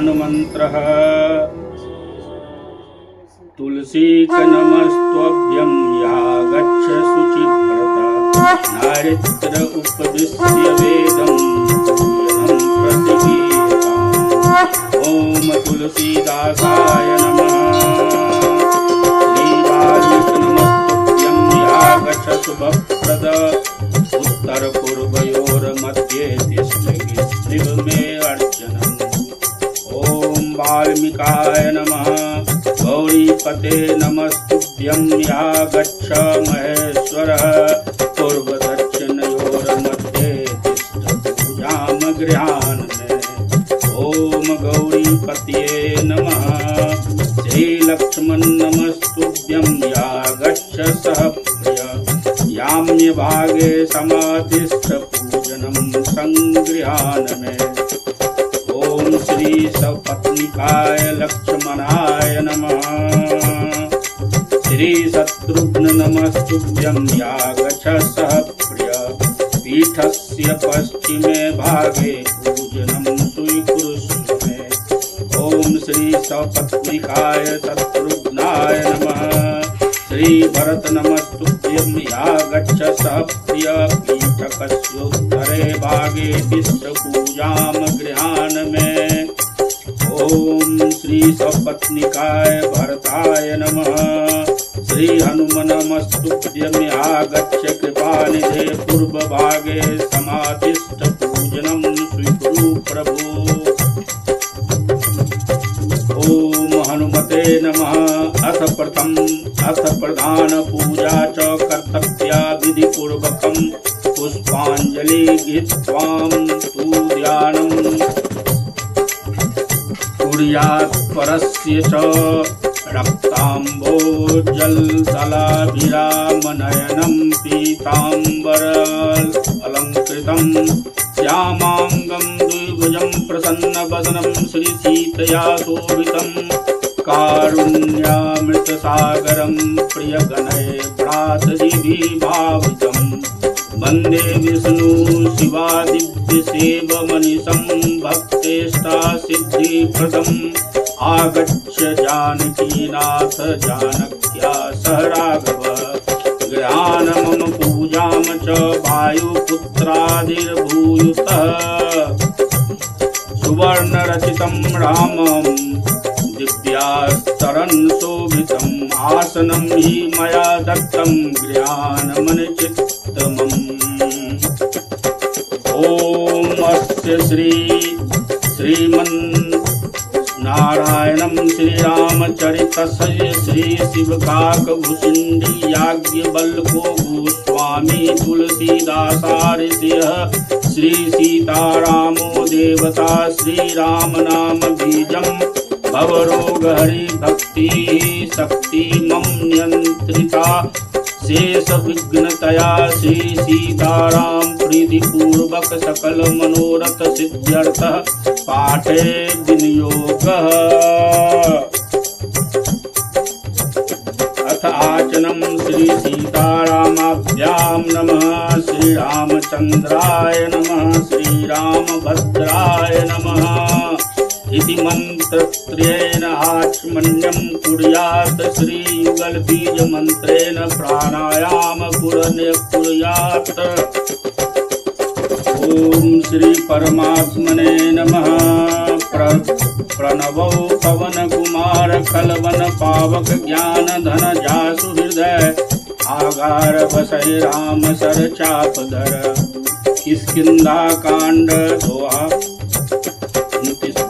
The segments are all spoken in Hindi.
मंत्रः तुलसी नमस्त्वभ्यं या गच्छ शुचिव्रता नारित्र उपदिश्य वेदं प्रतिगीयताम्। ओम तुलसीदासाय नमः। श्रीवाल्मीकि नमस्तुभ्यं या गच्छ शुभप्रद उत्तर पूर्वयोर्मध्ये तिष्ठति मे अर्चनम्। ओम वाल्मीकाय नमः। गौरीपते नमस्तुभ्यं या गच्छ महेश्वरः पूर्वदक्षिणयोर्मध्ये तिष्ठति भुजामगृहान् मे। ओम गौरीपते नमः। श्रीलक्ष्मण नमस्तुभ्यं या गच्छ सहप्रिय याम्यभागे समातिष्ठ पूजनं संगृहान् मे। ओम श्री सपत्निकाय लक्ष्मणाय नमः। श्री शत्रुघ्न नमस्तुभ्यं या गच्छ सहप्रिय पीठस्य पश्चिमे भागे पूजनं स्वीकुरुष्व मे। ओम श्री सपत्निकाय शत्रुघ्नाय नमः। श्री भरत नमस्तुभ्यं या गच्छ सहप्रिय पीठकस्योत्तरे भागे तिष्ठ पूजामगृहान् मे। ओम श्री सपत्निकाय भरताय नमः। श्री हनुमान नमस्तुभ्यं या गच्छ कृपानिधे पूर्वभागे समातिष्ठ पूजनं स्वीकुरु प्रभो। ओम हनुमते नमः। अथ प्रधान पूजा च कर्तव्या विधि पूर्वकं पुष्पांजलि गीत्वां तु ध्यानं कुर्यात् परस्य च रक्ताम्भोजलदलाभिरामनयनं पीताम्बरालङ्कृतं श्यामाङ्गं द्विभुजं प्रसन्नवदनं श्रीसीतया शोभितं कारुण्यामृतसागरं प्रियगणैर्भ्रातृभिर्भावितं वन्दे विष्णु शिवादिव्यसेवमनिशं भक्तेष्टासिद्धिप्रदम्। आगच्छ जानकीनाथ जानक्या सह राघव गृहाण मम पूजां च वायुपुत्रादिर्भूयुतः। सुवर्णरचितं रामं दिव्यास्तरन् शोभितम् आसनं हि मया दत्तं गृहाणमनिचित्तमम्। ओम अस्य श्रीमन्नारायणं श्रीरामचरितस्य श्री शिवकाकभूषिण्डी याज्ञवल्को गोस्वामी तुलसीदासार्षिः श्री सीतारामो देवता श्रीराम नाम बीजं भवरोगहरि भक्ति शक्ति मम नियंत्रिता शेष विघ्नतया श्री सीताराम प्रीति पूर्वक सकल मनोरथ सिद्ध्यर्थः पाठे विनियोगः। अथ आचनं श्री सीतारामाभ्यां नमः। श्री रामचंद्राय नमः। श्री रामभद्राय नमः इति मंत्रत्रयेन आचमन्यं कुर्यात्। श्री युगल बीज मंत्रेण प्राणायाम कुर्यात्। ओम श्री परमात्मने नमः। प्रणवो पवन कुमार खलवन पावक ज्ञान धन जासु हृदय आगार बसहि राम सर चापधर। किष्किंधा कांड दोहा।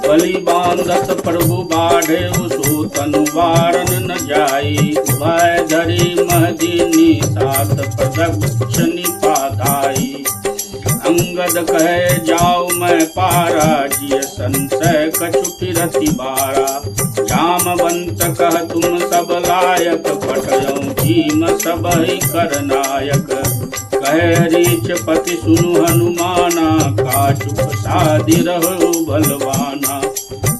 बलि बांधत प्रभु बाढ़े सो तनु वारन न जाई। भय धरी महदीनी सात प्रदक्षिणी पाधाई। अंगद कहे जाओ मैं पारा जिय संशय कछु फिरति बारा। जामवंत कह तुम सब लायक पटयौ भीम सब ही करनायक। कहे रीछ पति सुनु हनुमाना का चुप साधि रहो बलवाना।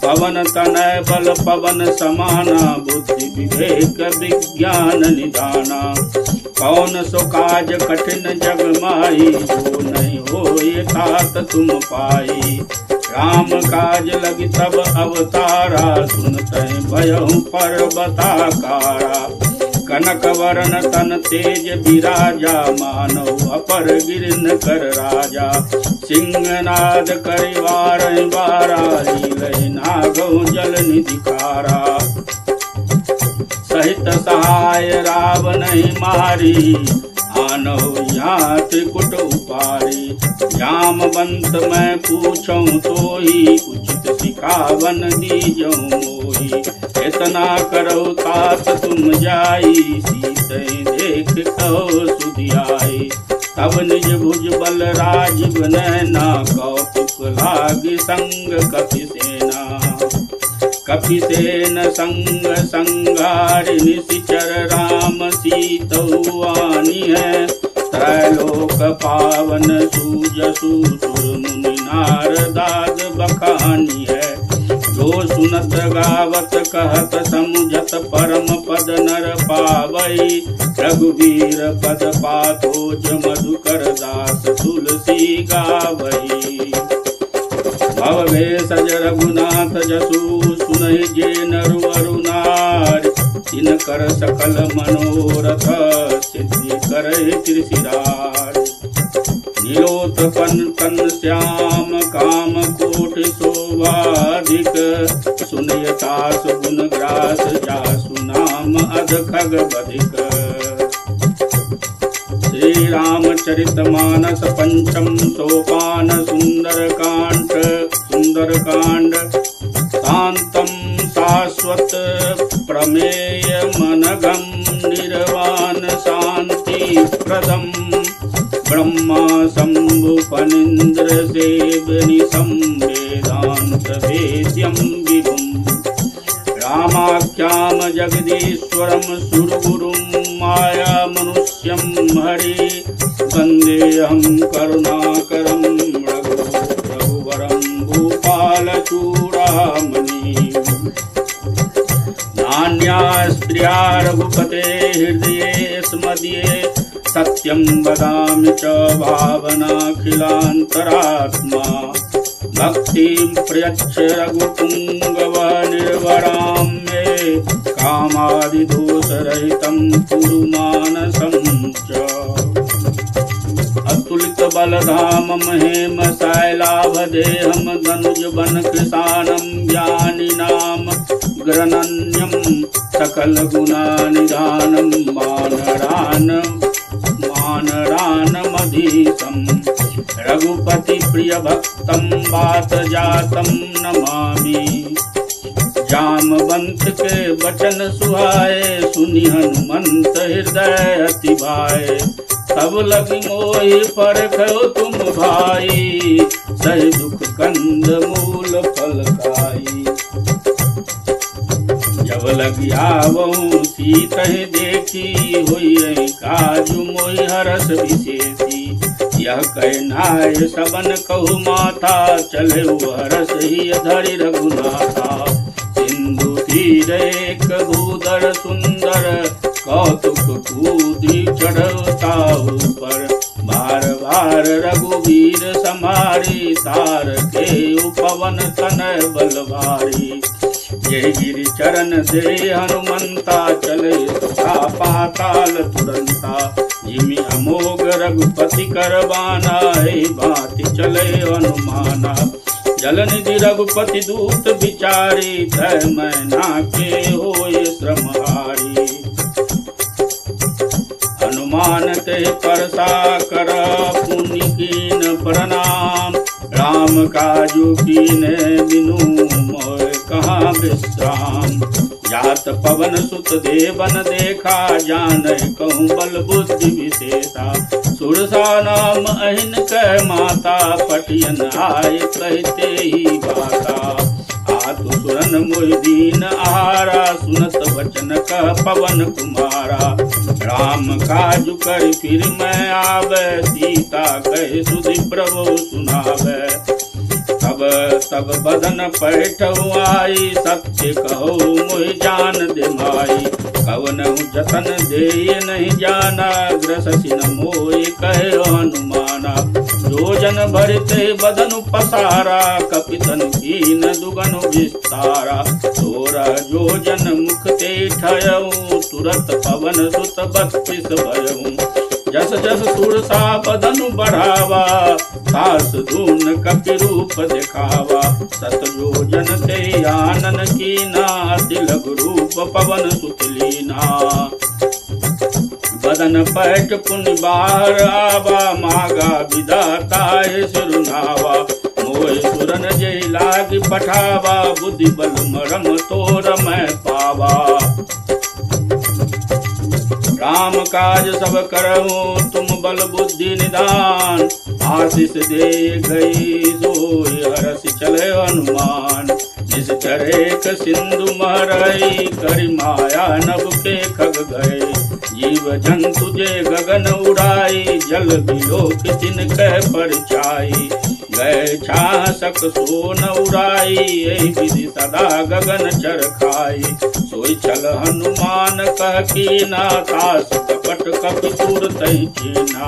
पवन तनय बल पवन समाना बुद्धि विवेक विज्ञान निधाना। कौन सो काज कठिन जग माई जो नहीं हो ये तात तुम पाई। राम काज लगी तब अवतारा, सुनते भयहु पर्वताकारा। कनक वरण तन तेज विराजा, मानव अपर गिरन कर राजा। सिंहनाद करिवार बारा, लीलय नागौ जल निधिकारा। सहित सहाय रावण मारी, आनौ यहाँ त्रिकुट उपारी। जामवंत मैं पूछूं तोहि, उचित सिखावन दीजौ मोहि। इतना करो तात तुम जाई, सीते देख कहो सुधियाई। तब निज भुज बल राजीव नैना, कौतुक लाग संग कपि सेना। कपि सेन संग संगारि निशिचर, राम सीतौ आनी है। त्रैलोक पावन सूजसु सुर मुनि नारदाद बखानी है। जो सुनत गावत कहत समुझत, परम पद नर पावई। रघुवीर पद पाथोज, मधुकर दास तुलसी गावई। भवभेषज रघुनाथ जसु, सुनहि जे नरु अरु नारि। तिनकर सकल मनोरथ, सिद्धि करहि त्रिशिरारि। नीलोत्पन तन श्याम, काम कोटि शोभाधिक। सुनयतास गुण ग्रास, जासु नाम अध खग बधिक। श्री रामचरित मानस पंचम सोपान, सुंदर कांड। शांतम शाश्वत प्रमेय मनगम, निर्वाण शांति प्रदम। ब्रह्मा शंभु फणीन्द्र सेवनि, संवेदांत वेद्यम विभुम। रामाख्याम जगदीश्वरम, सुरगुरुम माया मनुष्यम हरि। वंदेहम करुणाकरम, रघुवरम भूपाल चूड़ामणि। नान्या स्त्रिया रघुपते हृदये स्मदीये। सत्यं वदामि च भावनाखिलान्तरात्मा। भक्तिं प्रयच्छ रघुपुङ्गव निर्वरां मे। कामादिदोषरहितं कुरु मानसं च। अतुलित बलधामं हेम शैलाभदेहं, धनुज बन कृशानं ज्ञानिनां ग्रनन्यं। सकल गुणानिधानं, मानरानमधीशं। रघुपति प्रिय भक्तं, वात जातं नमामि। जामवंत के वचन सुहाए, सुनि हनुमंत हृदय अति भाए। तब लगी मोहि परखो तुम भाई, सहि दुख कंद मूल फल खाई। जब लगी आवहु सीतहि देखी, होई काजु मोहि हरस विशेषी। यह कह नाय सबन कहु माथा, चले हरस ही धरि रघुनाथा। सिंधु तीर एक भूधर सुंदर, कौतुक कूदी चढ़ताहु पर। बार बार रघुवीर समारी, तार के उपवन तनय बल भारी। जय गिरि चरण दे हनुमंता, चले सुखा पाताल तुरंता। जिमि अमोघ रघुपति करवाना, हे भांति चले हनुमाना। जल निधि रघुपति दूत बिचारी, तय मैना के होय श्रमहारी। हनुमान ते परसा कर, पुनि कीन प्रणाम। राम काजु कीने बिनु, मोय कहाँ विश्राम। जात पवन सुत देवन देखा, जानै कहूँ बल बुद्धि विशेषा। सुरसा नाम अहिन कह माता, पटियन आय कहते ही बाता। आतु सुरन मोहि दीन आहारा, सुनत वचन कह पवन कुमारा। राम काजु कर फिर मैं आवे, सीता कह सुधि प्रभु सुनावे। तब बदन पैठऊ आई, सत्य कहो मोहि जान दे माई। कवनहु जतन देय नहीं जाना, ग्रससि न मोहि कहे हनुमाना। जो जोजन भरते बदनु पसारा, कपितन कीन दुगनु विस्तारा। 16 जोजन मुख ते ठयऊ, तुरत पवन सुत 32 भयऊ। जस जस सुरसा बदनु बढ़ावा, सास धून कपि रूप दिखावा। 7 जोजन ते आनन कीना, तिलक रूप पवन सुत लीना। बदन पैठ पुनि बाहर आवा, मागा विधाता सिरुनावा। मोय सुरन जय लाग पठावा, बुद्धि बल मरम तोर मैं पावा। राम काज सब करहूँ, तुम बल बुद्धि निदान। आशीष दे गई सोय, हरसि चले हनुमान। निश्चर एक सिंधु महरई, करि माया नभ के खग गए। जीव जंतु जे गगन उड़ाई, जल बिलोक तिनके परछाई। गए छासक सो न उड़ाई, यही विधि सदा गगन चरखाई। सोई चल हनुमान कह कीना, तास कपट कपि तुरतहि कीना।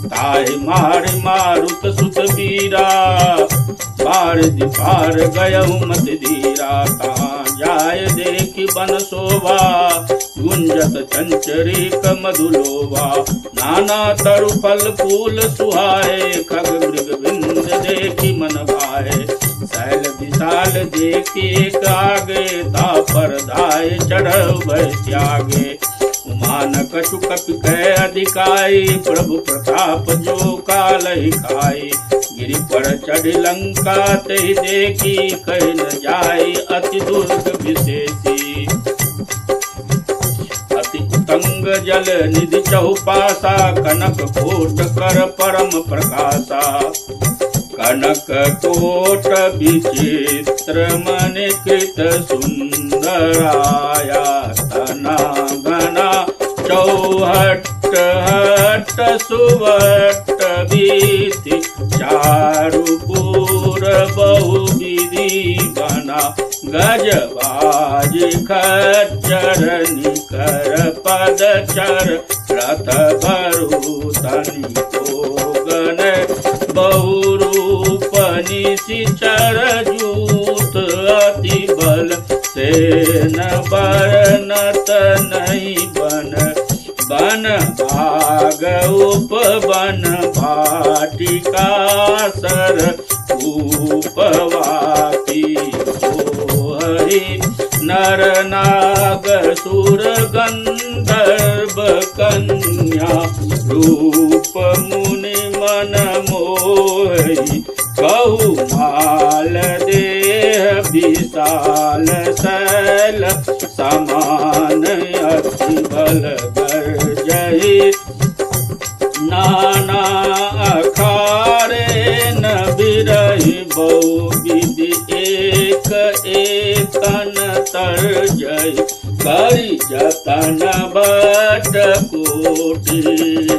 ताहि मारि मारुत सुत वीरा, पार दिपार गयहु मत धीरा। कहाँ जाय देखि बन शोभा, गुंजत चंचरीक मधुलोभा। नाना तरु फल फूल सुहाए, खग मृग बिंद देखि मन भाए। शैल विशाल देखि एक आगे, तापर धाय चढ़ भय त्यागे। उमान कछु कपि कह अधिकाई, प्रभु प्रताप जो कालहि खाई। गिरि पर चढ़ लंका तेहि देखी, कह न जाय अति दुर्ग विशेषी। अति उतंग जल निधि चहुपासा, कनक कोट कर परम प्रकाशा। कनक कोट विचित्र मनि कृत सुंदराया। तना घना चौहट हट सुवट बीति, चारुपुर बहु विधि बना। गजबाज खच्चर निकर पद चर, रथ बरु तनि कोगन बहुरूप निशिचर जूत। अति बल सेन बरनत नहीं बन, बन भाग उपवन भाटिका। सर उपवापी सोहहि, नर नाग सुर गंधर्व कन्या। रूप मुनि मन मोहि, कहु माल देह विशाल। शैल समान अति बल गर्जहि, नाना अखारे न बिरहि। बहु विधि एक एकन तरजहि, करि जतन बट कोटि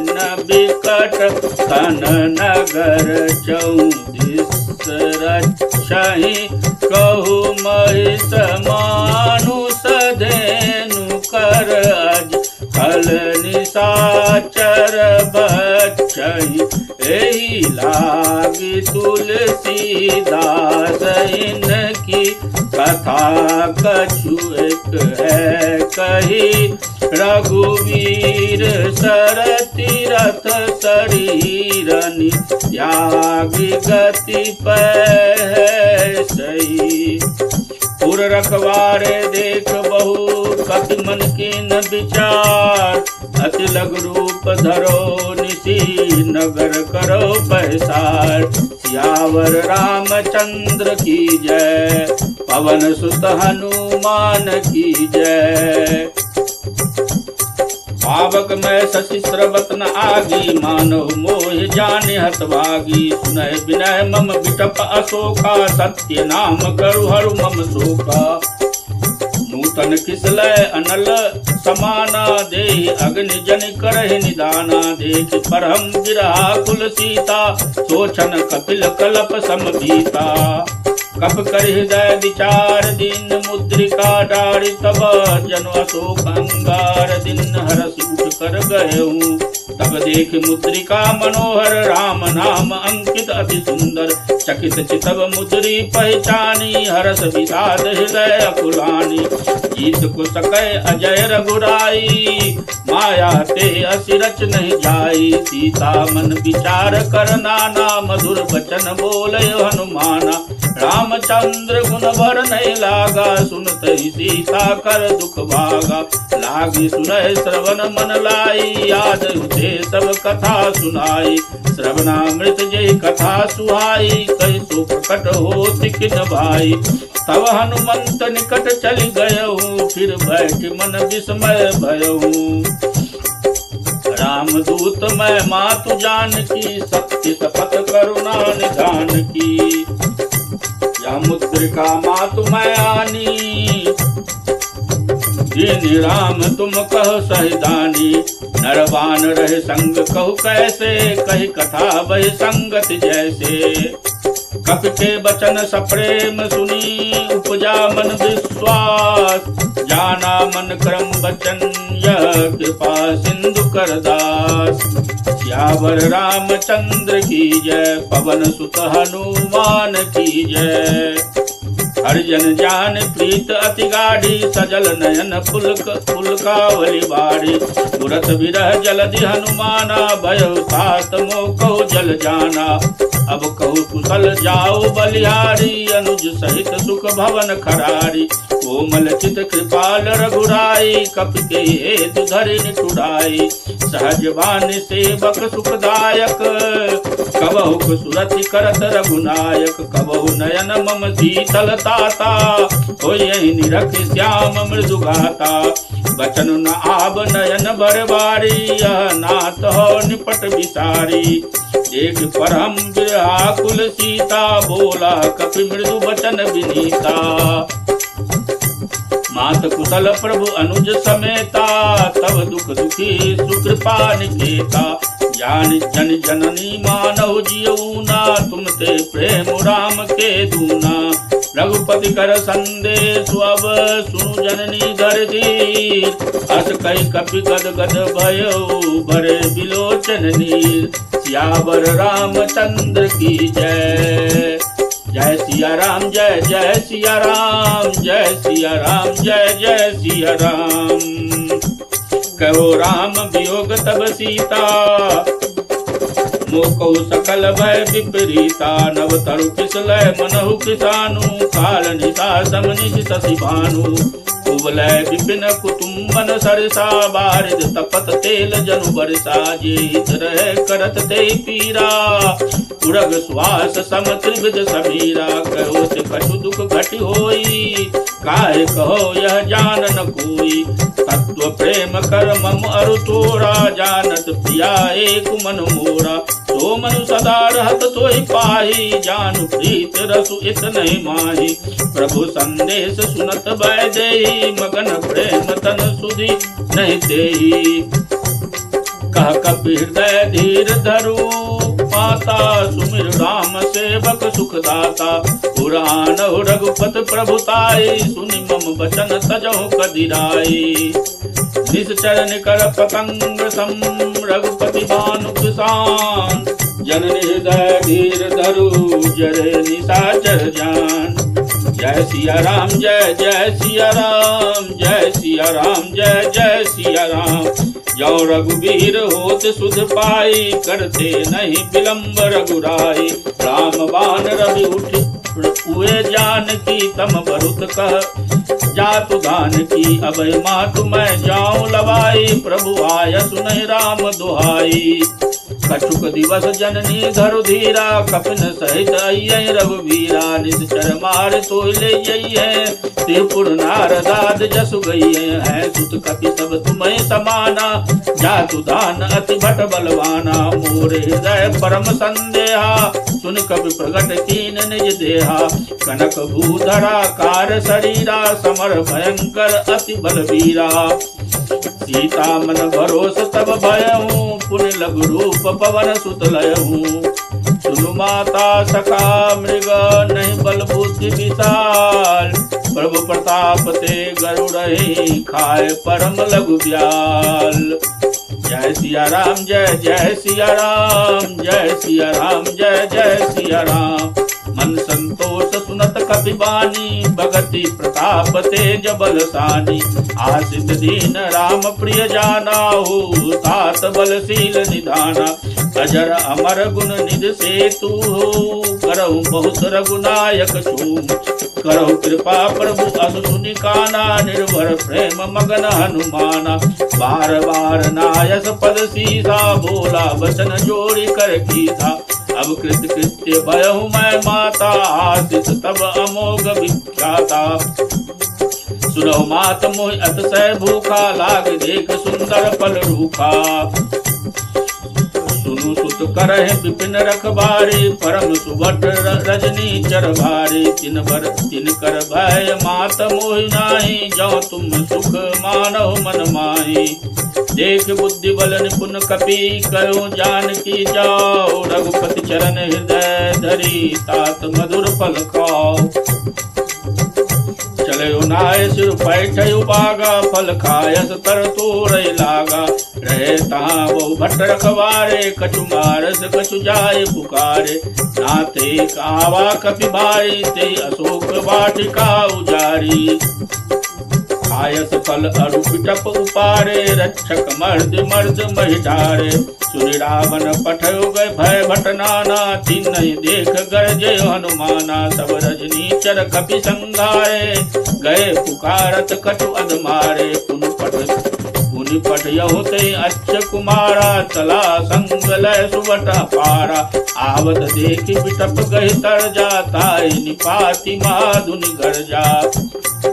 न बिकट। तन नगर 34 रक्षहि, कहु महिष मानुष धेनु कर अज। खल निशाचर बचहि, एहि लागी तुलसीदास। इनकी कथा कछु एक है कही, रघुवीर सरति रथ शरीरनि। त्यागी गति पै सही, पुर रखवारे देख बहु कपि मन कीन विचार। अति लघु रूप धरो निशि, नगर करो पैसार। सियावर रामचंद्र की जय, पवन सुत हनुमान की जय। पावक में शशि स्रवत न आगी, मानव मोह जाने हतभागी। सुनय विनय मम विटप अशोका, सत्य नाम करु हरु मम शोका। नूतन किसलय अनल समाना, देहि अग्नि जनि करहि निदाना। देख परम विरहा कुल सीता, सोचन कपिल कलप समभीता। कप कर हृदय विचार दिन मुद्रिका डारी तब जन अशोक अंगार दिन हरस उठ कर गए। तब देख मुद्रिका मनोहर राम नाम अंकित अति सुंदर। चकित चितव मुद्री पहचानी हरस विषाद हृदय अकुलानी। जीत को सकै अजय रघुराई माया ते असिरच नहीं जाई। सीता मन विचार कर नाना मधुर बचन बोले हनुमाना। रामचंद्र गुण भर नहीं लागा सुनत ही सीता कर दुख भागा। लागी सुनय श्रवण मन लाई याद उसे सब कथा सुनाई। श्रवणामृत जय कथा सुहाई कहि सो प्रकट होति किन भाई। तब हनुमंत निकट चली गयहूँ फिर बैठ मन विस्मय भयहूँ। रामदूत मैं मातु जानकी सत्य शपथ करुणा निधान की। या मुद्रिका मातु मैं आनी दीन राम तुम कहो सहिदानी। नरवान रहे संग कहु कैसे कही कथा वही संगत जैसे। कप के बचन सप्रेम सुनी उपजा मन विश्वास। जाना मन क्रम बचन यह कृपा सिंधु करदास। सियावर रामचंद्र की जय पवन सुत हनुमान की जय। हरिजन जान प्रीत अति गाढ़ी सजल नयन पुलकावली बाड़ी। पुरत विरह जलधि हनुमाना भयो तात मोह कहो जल जाना। अब कहु कुशल जाओ बलिहारी अनुज सहित सुख भवन खरारी। कोमल चित कृपाल रघुराई कप के हेतु धरि निठुराई। सहज वाणी सेवक सुखदायक कबहु सुरति करत रघुनायक। कबहु नयन मम शीतल ताता होय निरख श्याम मृदु गाता। बचन न आब नयन बरबारी यह नाथ हो निपट विसारी। देख परम व्याकुल सीता बोला कपि मृदु बचन विनीता। मात कुशल प्रभु अनुज समेता तब दुख दुखी सुकृपा निकेता। जान जन जननी मानव जियऊना तुम ते प्रेम राम के दूना। रघुपति कर संदेश अब सुनु जननी धर धीर। अस कई कपि गद गद भयो भरे बिलोचन नीर। सियावर रामचंद्र की जय। जय सिया राम जय जय सिया राम जय सिया राम जय जय सिया राम। कहो राम वियोग तब सीता मोकौ सकल भय विपरीता। नव तरु किसलय मनहु किसानु काल निशा समनिश शशि भानु। उबलय विपिन कुटुम्बन सरसा बारिद तपत तेल जनु बरसा। जेत रहे करत ते पीरा उरग श्वास सम त्रिविध समीरा। कहो से कछु दुख घटि होई काहे कहो यह जान न कोई। तत्व प्रेम कर मम अरु तोरा जानत प्रिया एक मन मोरा। तो मनु सदा रहत सोई पाही जानु प्रीत रसु इत नहीं माही। प्रभु संदेश सुनत भय देहि मगन प्रेम तन सुधि नहीं देहि। कह कपि हृदय धीर धरु माता सुमिर राम सेवक सुखदाता। पुराण रघुपत प्रभुताई सुनि मम बचन तजहु कदिराई। निश्चर निकर पतंग सम रघुपति भानु किसान। जननी हृदय धीर धरु जरे निशाचर जान। जय सिया राम जय जय सिया राम जय सिया राम जय जय सिया राम। जो रघुवीर होत सुध पाई करते नहीं विलंब रघुराई। राम बाण रवि उठ हुए जान की तम बरुत कह जातु दान की। अभय मातु मैं जाऊं लवाई प्रभु आय सुनहि राम दुहाई। कछुक दिवस जननी धरु धीरा कपिन सहित अय्य रघुवीरा। निश्चर मार तोय ले जइयै त्रिपुर नारदाद जसु गइयै। है सुत कपि सब तुम्हें समाना जातु दान अति भट बलवाना। मोरे हृदय परम संदेहा सुन कपि प्रगट कीन निज देहा। कनक भूधरा कार शरीरा समर भयंकर अति बलवीरा। सीता मन भरोस तब भयहूँ पुण्य लघु रूप पवन सुत लयहूँ। सुनु माता सखा मृग नहीं बलभूत बुद्धि विशाल, प्रभु प्रताप ते गरुड़हि खाए परम लघु ब्याल। जय सिया राम जय जय सिया राम, जय सिया राम जय जय सिया राम। मन संतोष सुनत कपि बानी, भगति प्रताप तेज बलसानी। आसित दीन राम प्रिय जानाहु, तात बलशील निधाना। अजर अमर गुण निधि सेतु, करहु बहुत रघुनायक छूम। करहु कृपा प्रभु असु सुनि काना, निर्भर प्रेम मगन हनुमाना। बार बार नायस पद सीसा, बोला वचन जोड़ी कर कीसा। अब कृत कृत्य भयहु मैं माता, आशीष तब अमोघ विख्याता। सुनहु मात मोहि अतिशय भूखा, लाग देख सुंदर फल रूखा। सुनु सुत करहि विपिन रखबारी, परम सुभट रजनी चर भारी। तिन कर भय मात मोहि नाही, जौ तुम सुख मानहु मन माही। देख बुद्धि बल निपुण कपि, कयो जानकी जाओ। रघुपति चरण हृदय धरी, तात मधुर फल खाओ। चलयो नाय सिर पैठयु बागा, फल खायस तर तोरय लागा। रहे तहाँ बहु भट्ट रखवारे, कछु मारस कछु जाय पुकारे। नाथे कावा कपि भारी, ते अशोक वाटिका उजारी। आयस फल अरु पिटप उपारे, रक्षक मर्द मर्द महिठारे। सुनि रावण पठयो गए भय भट नाना, तिन्हि देख गरजे हनुमाना। सब रजनी चर कपि संघारे, गए पुकारत कछु अधमारे। पुनि पठयहु ते अच्छ कुमारा, चला संग लय सुवट पारा। आवत देखि बिटप गहि तरजा, ताहि निपाति महाधुनि गरजा।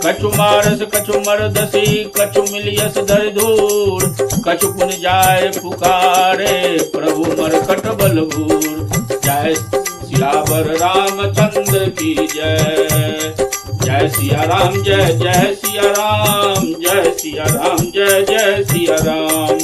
कछु मारस कछु मरदसी, कछु मिलियस धरि धूर। कछु पुनि जाय पुकारे, प्रभु मरकट बलभूर। जय सियावर रामचंद्र की जय, जय सिया राम जय जय सिया राम, जय सिया राम जय जय सिया राम।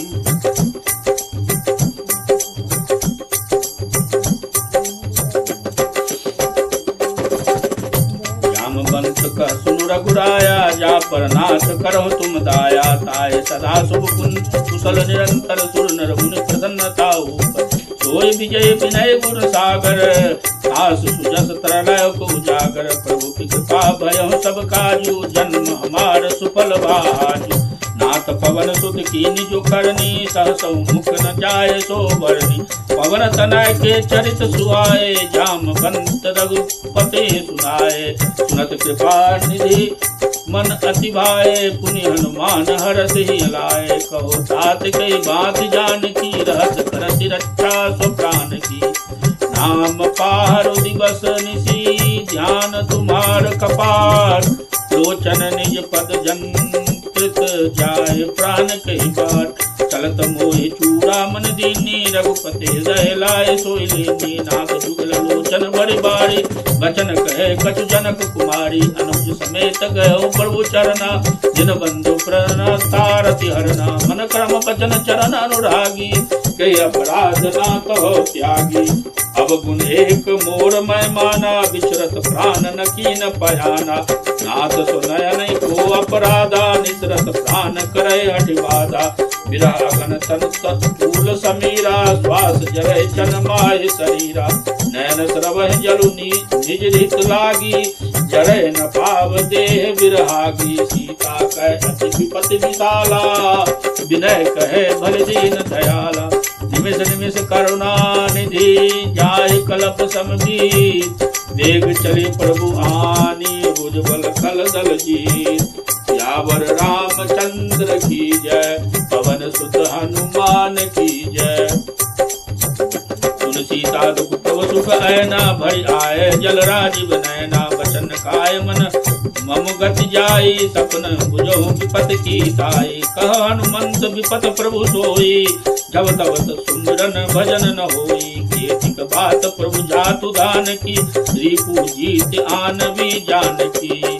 सुनु रघुराया, जा पर नाथ करहु तुम दाया। ताय सदा शुभ कुशल निरंतर, सुर नर मुनि प्रसन्नताऊ। सोई विजय विनय गुर सागर, आस सुजस तरलय उजागर। प्रभु की कृपा भयहु सब काजू, जन्म हमार सुफल भाजू। नाथ पवन सुत कीनि जो करनी, सहसौ मुख न जाय सो बरनी। पवन तनय के चरित सुहाए, जामवंत रघुपति सुनाए। सुनत कृपा निधि मन अति भाए, पुनि हनुमान हरष ही लाए। कहो तात कई बात जानकी, रहत करति रक्षा सो प्राण की। नाम पाहरु दिवस निसी, ध्यान तुम्हार कपार। लोचन निज पद जंत्रित, जाय प्राण कई बार। चलत मोहि चूड़ा मन दीनी, रघुपति हृदय लाए सोई लेनी। नाथ जुगल लोचन बड़ी बारी, वचन कहे कछु जनक कुमारी। अनुज समेत गयो प्रभु चरना, जिन बंधु प्रण तारति हरना। मन क्रम वचन चरण अनुरागी, कई अपराध ना कहो त्यागी। अब गुण एक मोर मैं माना, विचरत प्राण न कीन पयाना। नाथ सुनयन को अपराधा, निसरत प्राण करे हठिबाधा। विरह अगन तन तत्फूल समीरा, श्वास जरय जन माहि शरीरा। नयन स्रवह जलु निज हित लागी, जरय न पाव देह विरहागी। सीता कह अति विपति विशाला, विनय कहे भल दीन दयाला। निमिष निमिष करुणा निधि, जाय कलप समदीत। वेग चले प्रभु आनी, भुजबल खल दल जीत। यावर रामचंद्र की जय, पवन सुत हनुमान की जय। सुन सीता दुख सुख ऐना, भई आए जल राजीव नैना। वचन काय मन मम गति जाई, सपन बुझहु विपत की ताई। कह हनुमंत विपत प्रभु सोई, जब तब सुमिरन भजन न होई। केतिक बात प्रभु जातु दान की, रिपु जीत आन भी जानकी।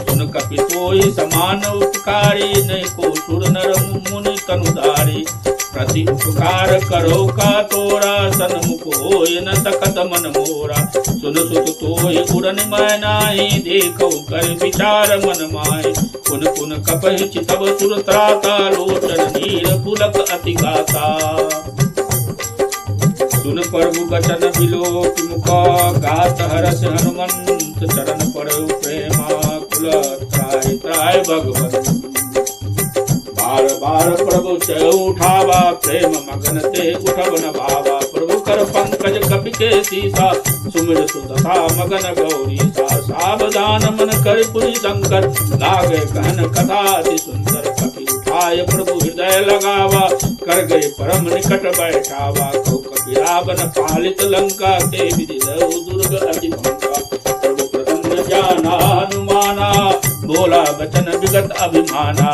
सुन कपि तोहि समान उपकारी, नहीं को सुर नर मुनि तनुधारी। प्रति उपकार करो का तोरा, सन्मुख होय न सकत मन मोरा। सुन सुत तोय उड़न मैं नाही, देखो कर विचार मन माय। पुन पुन कपहि चितव सुर त्राता, लोचन नीर पुलक अति गाता। सुन प्रभु बचन बिलोक मुख, गात हरस हनुमंत चरण पड़ो प्रेमा कुल त्राय त्राय भगवत। बार बार प्रभु चय उठावा, प्रेम मगन ते उठब न भावा। प्रभु कर पंकज कपि के सीसा, सुमिर सुदशा मगन गौरी सा। सावधान मन कर पुनि शंकर, लागे कहन कथा अति सुंदर। कपि उठाय प्रभु हृदय लगावा, कर गए परम निकट बैठावा। कौ कपि रावण पालित लंका, ते विधि दउ दुर्ग अति भंका। प्रभु प्रसन्न जाना हनुमाना, बोला वचन विगत अभिमाना।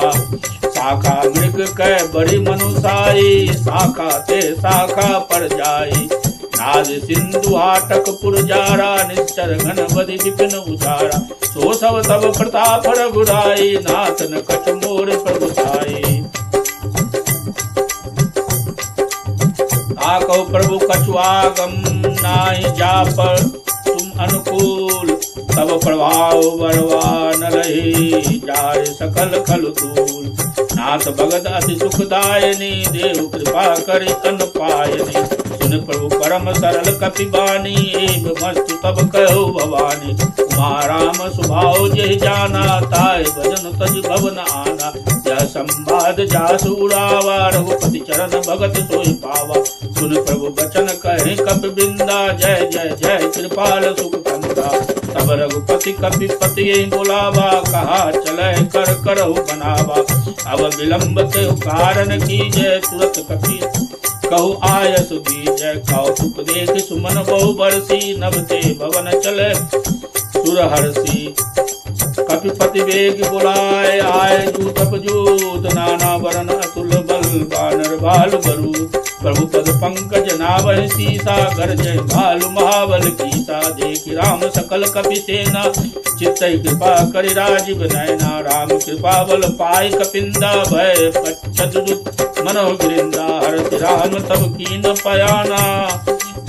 शाखा मृग कै बड़ी मनुसाई, शाखा ते शाखा पर जाई। नाद सिंधु हाटक पुरजारा, निश्चर घन बदि विपिन उजारा। सो सब तब प्रताप रघुराई, नाथ न कछ मोर प्रभु साई। ताकौ प्रभु कछुआगम, नाहि जाप तुम अनुकूल। तब प्रभाव बरवा न रही, जाय सकल खल तूल। नाथ भगत अति सुखदायनी, देव कृपा करि अन पायनी। सुन प्रभु परम सरल कपि बानी, एव मस्तु तब कहो भवानी। उमा राम स्वभाव जेहि जाना, ताय भजन तज भवन आना। यह संवाद जासु उड़ावा, रघुपति चरण भगत सोई पावा। सुन प्रभु बचन कहे कपि बिंदा, जय जय जय कृपाल सुख कंदा। तब रघुपति कपि पति बुलावा, कहा चले कर करहु बनावा। अब विलंब के कारण कीजय, तुरत कपि कहु आयस बीजय। कौतुक देख सुमन बहु बरसी, नभ ते भवन चले सुरहर्षि। कपिपति वेग बुलाए, आए जूतप जूत। नाना वरण अतुल बल, बानर बाल बरूद। प्रभु पद पंकज नावहि सीसा, गरजय भालु महाबल कीसा। देखि राम सकल कपि सेना, चित्तहि कृपा करि राजीव नयना। राम कृपा बल पाई कपिंदा, भय पच्छद दुत मनोह गिरिंदा। हरति राम तब कीन पयाना,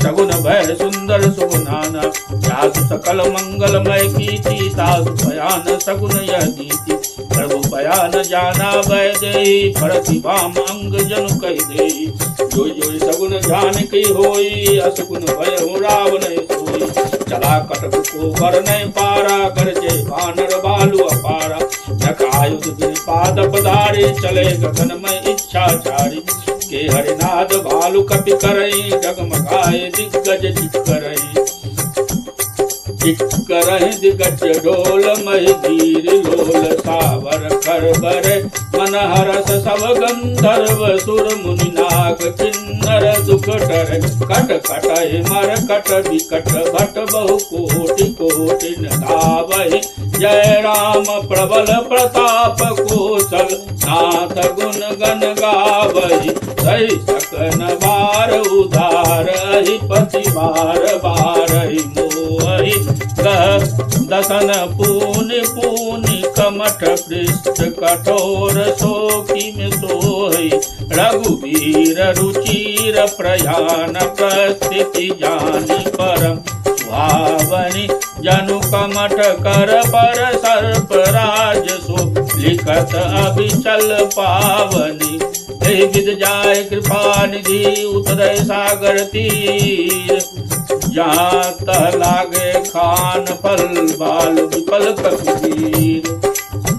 सगुन भय सुंदर सुगुनाना। जासु सकल मंगलमय कीर्ति, तासु बयान सगुन यह नीति। प्रभु बयान जाना भय देहि, भरति वाम अंग जनु कहि देहि। जोई जोई सगुन जान की होई, असगुन भय हो रावण सोई। चला कटक को बर नहीं पारा, गरजे वानर बालु अपारा। नखायुध गिरिपाद पधारे, चले गगन में इच्छाचारी। के हरिनाद भालु कपि करई, डगमगाए दिग्गज चिक्करई। चिक्करहि दिग्गज ढोल, महि धीर लोल। सावर खरबर मन हरस, सब गंधर्व सुर मुनि नाग किन्नर दुख डर। कट कटहि मर कट विकट, भट बहु कोटि कोटि गावहि। जय राम प्रबल प्रताप कौशल, नाथ गुण गण गावहि। सही सकन बार उधार, पति बार बारहि मोहि। दसन पूनि पूनि कमठ पृष्ठ, कठोर शोकी में सोहि। रघुवीर रुचिर प्रयान, प्रस्थिति जानि परम सुहावनि। जनु कमठ कर पर सर्प राज, सो लिखत अभिचल पावनी। विद जाय कृपा निधि, उतरय सागर तीर। जहाँ तह लागे खान फल, बाल विपल कबीर।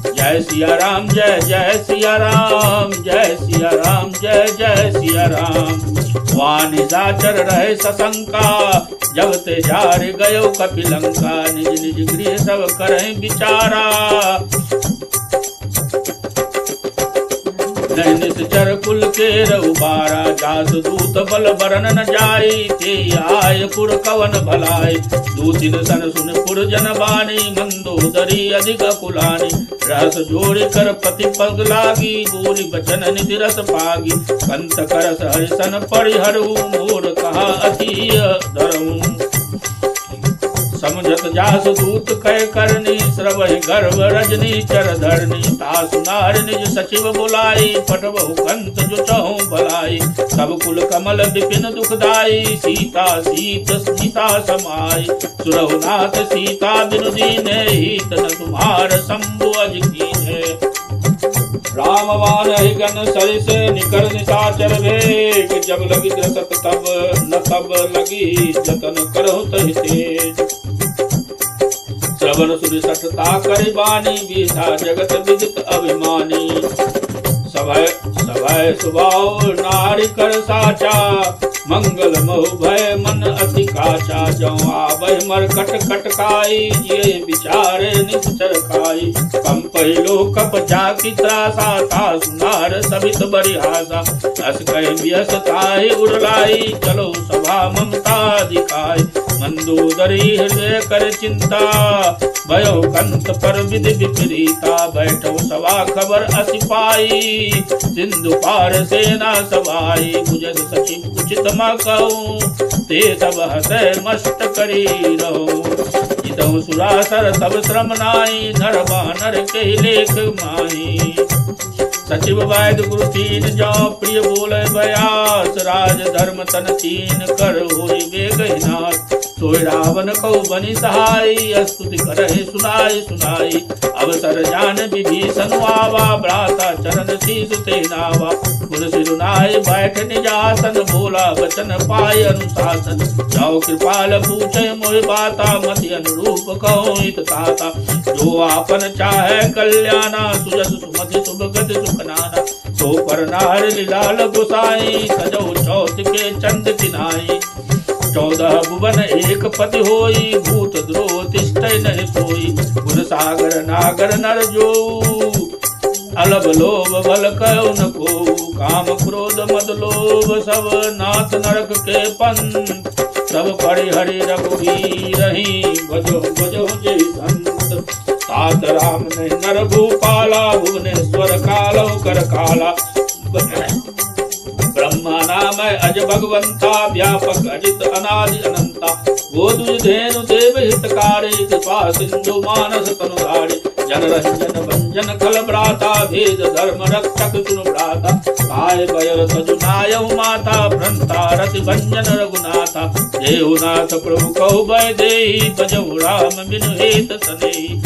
जय सिया राम जय जय सिया राम, जय सिया राम जय जय सिया राम। वानि साचर रहे सशंका, जब ते जार गयो कपिलंका। निज निज गृह सब करहि विचारा, नहीं निश्चर कुल के रउबारा। जासु दूत बल बरन न जाई, ते आय पुर कवन भलाई। दूतिन सन सुन पुर जन बानी, मंदोदरी अधिक कुलानी। रस जोड़ि कर पति पग लागी, बोली बचन निधि रस पागी। कंत करस हरिसन परिहरऊ, मोर कहा अति धरऊ। समझ सुरत जास दूत कह करनी, श्रवहि गर्भ रजनी चर धरनी। तासु नार निज सचिव बुलाई, पटबहु कंत जो चहु भलाई। सब कुल कमल विपिन दुखदाई, सीता सीत सीता समाई। सुरहुनाथ सीता बिनु दीने, हित न तुम्हार शंभु अज कीन्हे। रामवान गण सरिस निकर निशाचर भेग, जब लगी द्रसत तब न तब लगी जतन करहु तहि तेज। श्रवण सुनि सठता करि बानी, बीसा जगत विदित अभिमानी। सभय सभय सुभाव नारी कर साचा, मंगल महु भय मन अति काचा। जौ आबहि मरकट खटकाई, ये विचारे निश्चर खाई। कंपहि लोक कप जाकी त्रासा, तासु नार सबित बरिहासा। अस कहि बियस ताहि उड़लाई, चलो सभा ममता दिखाई। मंदोदरी हृदय कर चिंता, भयो कंत पर विधि विपरीता। बैठो सभा खबर अति पाई, सिंधु पार सेना सवाई। बुझत सचिव उचित म कहूँ, ते सब हसै मस्त करी रहो। जितहु सुरासर तब श्रम नाई, नर बानर के लेख माही। सचिव वैद्य गुरु तीन जौ, प्रिय बोले बयास। राज धर्म तन तीन कर होई बेगहिनाथ। सोई रावण को बनि सहाय, स्तुति करहि सुनाई सुनाई। अवसर जान विभीषण आवा, भ्राता चरण शीस ते नावा। गुर सिरुनाय बैठ निजासन, बोला वचन पाय अनुशासन। जाओ कृपाल पूछे मोहि बाता, मति अनुरूप कहो हित ताता। जो आपन चाहे कल्याणा, सुजस सुमति शुभ गति सुख नाना। सो पर नार लीलाल गोसाई, सजौ चौथ के चंद किनाई। 14 भुवन एक पति होई, भूत द्रोह तिष्ठै नहीं सोई। गुण सागर नागर नर जो, अलभ लोभ बल कयो न को। काम क्रोध मद लोभ सब, नाथ नरक के पंथ। सब परिहरि रघुवीरहि, भजो भजो जय संत। तात राम नहीं नर भूपाला, भुवनेश्वर कालौ कर काला। ब्रह्मा नाम अज भगवंता, व्यापक अजित अनादि अनंता। गोदुज धेनु देव हितकारी, कृपा सिंधु मानस तनुधारी। जन रंजन भंजन खल भ्राता, भेद धर्म रक्षक सुनु भ्राता। काय बयर सजु नायहु माता, भ्रंता रति भंजन रघुनाथा। देहुनाथ प्रभु कहु भय देहि, भजहु राम बिनु हेत सनेहि।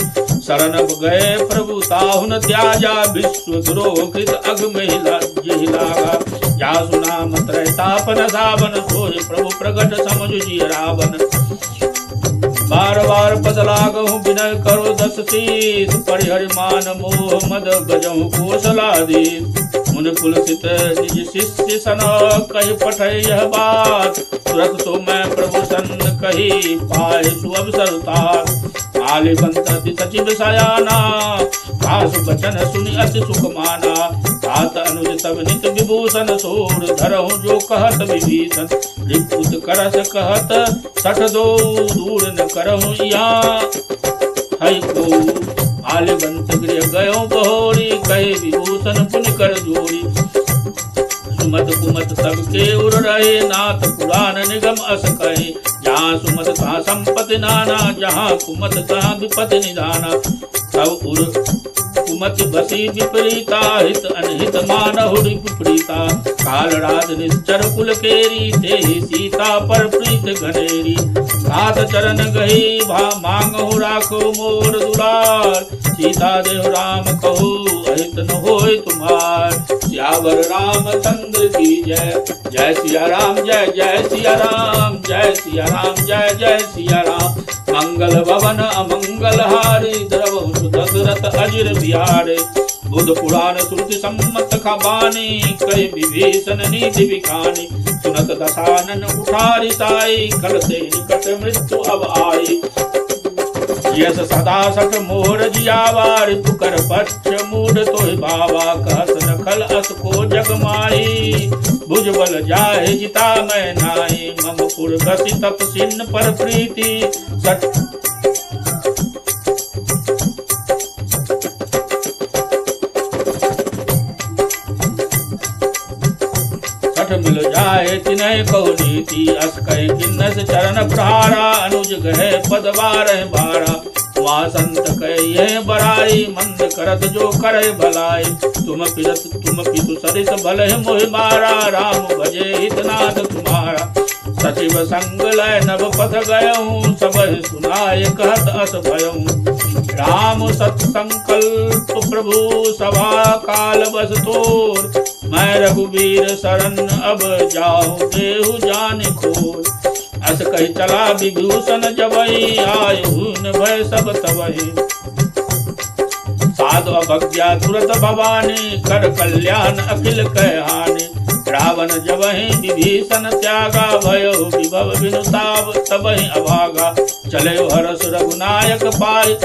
शरण गए प्रभु ताहु न त्याजा, विश्व द्रोह कृत अग महिला जिहि लागा। जासु नाम त्रैतापन सावन, सोहि प्रभु प्रगट समझु जिय रावण। बार बार पद लागहु विनय करो दस शीस, परिहरि मान मोह मद भजहु कौशलाधीश। मुनि पुलसित निज शिष्य सन, कहि पठै यह बात। तुरत तो मैं प्रभु सन कही, पाए सुअवसर उतार। आलिबंत अति सचिव सयाना, आसु बचन सुनि अति सुख माना। तात अनुज तब नित विभूषण, सोर धरहु जो कहत विभीषण। रिपुत करस कहत सठ दो, दूर न करहु यहाँ है को। आलिबंत गृह गयो बहोरी, कहे विभूषण पुनि कर जोरी। सुमत कुमत सबके उर रहे, नाथ पुराण निगम अस कहे। जहाँ सुमत तहाँ संपत्ति नाना, जहाँ कुमत तहाँ विपत्ति निधाना। तब उर कुमति बसी विपरीता, हित अनहित मानहु विपरीता। काल राज निश्चर कुल केरी, तेहि सीता पर प्रीत घनेरी। सात चरण गही भा मांगहु राखो मोर दुलार। सीता देव राम कहू अहित न होय तुम्हार। सियावर रामचंद्र की जय, जय सिया राम जय जय सिया राम, जय सिया राम जय जय सिया राम। मंगल भवन अमंगल हारी, द्रवहु सुदशरथ अजिर बिहारे। बुध पुराण श्रुति सम्मत खबानी, कहि विभीषण नीति बिखानी। सुनत दशानन उठारी साई, कलते निकट मृत्यु अब आई। यस सदा सठ मोर जियावा, रिपुकर पक्ष मूढ़ तोहि भावा। कहस नखल अस को जग माई, भुजबल जाहे जिता मैं नाई। मम पुर बसी तपसिन पर प्रीति, सठ मिल जाए सुनाए तिनय कहो नीति अस कहे किन्नस चरण प्रहारा अनुज गहे पद बारह बारा वहाँ संत कहे यह बड़ाई मंद करत जो करे भलाई तुम पितु सरित भले मोहि मारा राम भजे हितनाथ तुम्हारा सचिव संग लय नभ पथ गयऊँ सब सुनाय कहत अस भयऊँ राम सत्संकल्प प्रभु सभा काल बस तोर मैं रघुवीर शरण अब जाऊँ देहु जान खोर अस कही चला विभूषण जबई आयु न भय सब तबई साधु अभज्ञा तुरत भवानी कर कल्याण अखिल कहानी रावण जबहि विभीषण त्यागा भयो विभव विनुताव तबहि अभागा चले हरस रघुनायक पाय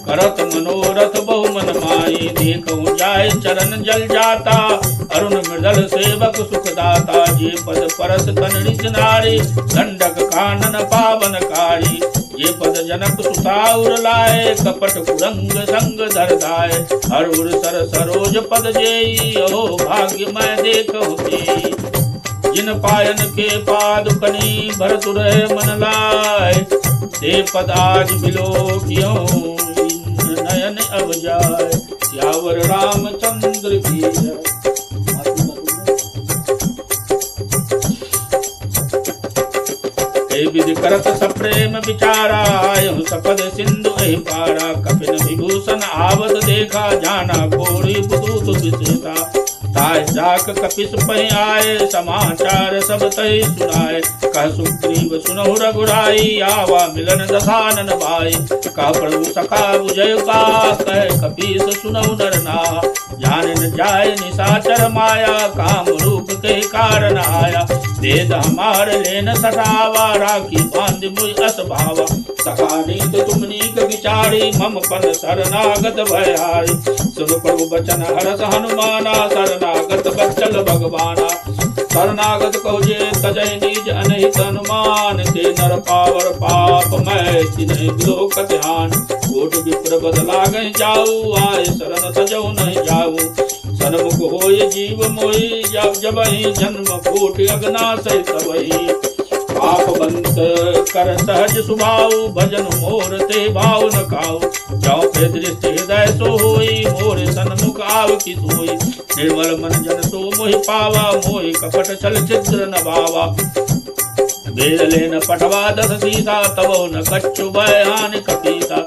करत मनोरथ बहु मन माई देखऊँ जाय चरण जल जाता अरुण मृदल सेवक सुखदाता जे पद परस कनरिच नारी दंडक कानन पावनकारी जे पद जनक सुताउर लाए कपट कुरंग संग धरदाय हर उर सर सरोज पद जेई अहो भाग्य मैं देखहु तेई जिन पायन के पादुकनी भरत रहे मन लाए ते पद आज बिलो क्यों नयन अब जाए सियावर रामचंद्र की जय। विधि करत सप्रेम विचारा आयु सपद सिंधु एहि पारा कपिन विभूषण आवत देखा जाना कोरी बुदूत विसेता ताय जाक कपिस पहि आए समाचार सब तहि सुनाए कह सुग्रीव सुनहु रघुराई आवा मिलन दशानन भाई कह प्रभु सखा बुझय का कह कपीस सुनहु नरना जान न जाय निशाचर माया काम रूप के कारण आया वेद हमार लेन सटावा राखी बांध मुझ अस भावा सखा नीत तुम नीक विचारी मम पन शरणागत भयहारी सुन प्रभु बचन हरस हनुमाना शरणागत बच्चल भगवाना शरणागत कहो जे तजय निज अनहित हनुमान ते नर पावर पाप मैं तिन्हि लोक ध्यान कोट विप्र बद लागहि जाऊ आए शरण तजौ नहीं जाऊ सन्मुख होय जीव मोहि जबहि जन्म कोटि अगनाशय तबहि पाप बंत कर सहज सुभाव भजन मोर ते भाव न खाओ जाओ पे दृष्टि हृदय सो होई मोर सन्मुख आव की सोई निर्मल मन जन सो मोहि पावा मोहि कपट छल छिद्र न भावा वेद लेन पठवा दस सीता तबो न कच्छु भय हानि कपीता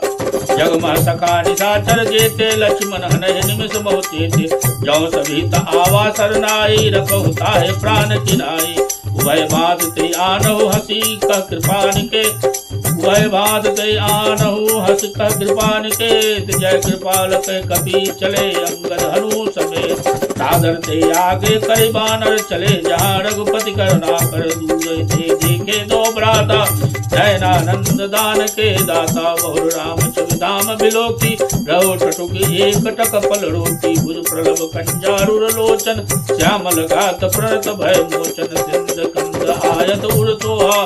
जग मह सखा निशाचर जेते लक्ष्मण हनहि निमिष मोहते थे जौ सभीत आवा सरनाई रखहु ताहे प्राण किनाई वह बात ते आनहु हसी कह कृपान के वह बात ते आनहु हस कह कृपान के जय कृपाल कह कपि चले अंगद हनु समेत सादर ते आगे करे बानर चले जहाँ रघुपति करुणा कर दूर थे देखे दो भ्राता नयनानंद दान के दाता बहु राम धाम बिलोकी रहो टटुकी एक टक पल रोटी भुज प्रलभ कंजारुर लोचन श्यामल घात प्रणत भय मोचन सिंध कंद आयत उर सोहा